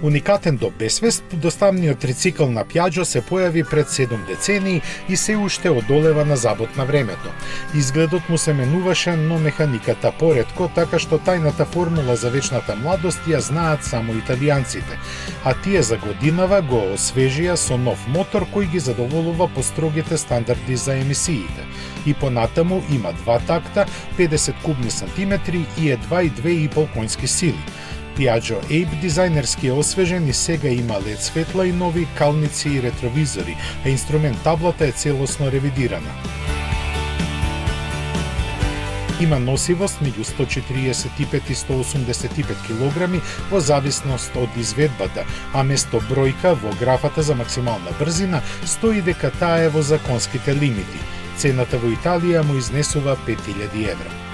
Уникатен до besvest, доставниот трицикл на Piaggio се појави пред 7 децении и се уште одолева на забот на времето. Изгледот му се менуваше, но механиката поретко, така што тајната формула за вечната младост ја знаат само италијанците, а тие за годинава го освежија со нов мотор кој ги задоволува по строгите стандарди за емисиите. И понатаму има 2 такта, 50 кубни сантиметри и едва и 2,5 конски сили. Piaggio Ape дизајнерски е освежен и сега има LED светла и нови калници и ретровизори, а инструмент таблата е целосно ревидирана. Има носивост меѓу 145 и 185 кг во зависност од изведбата, а место бројка во графата за максимална брзина стои дека таа е во законските лимити. Цената во Италија му изнесува 5000 евра.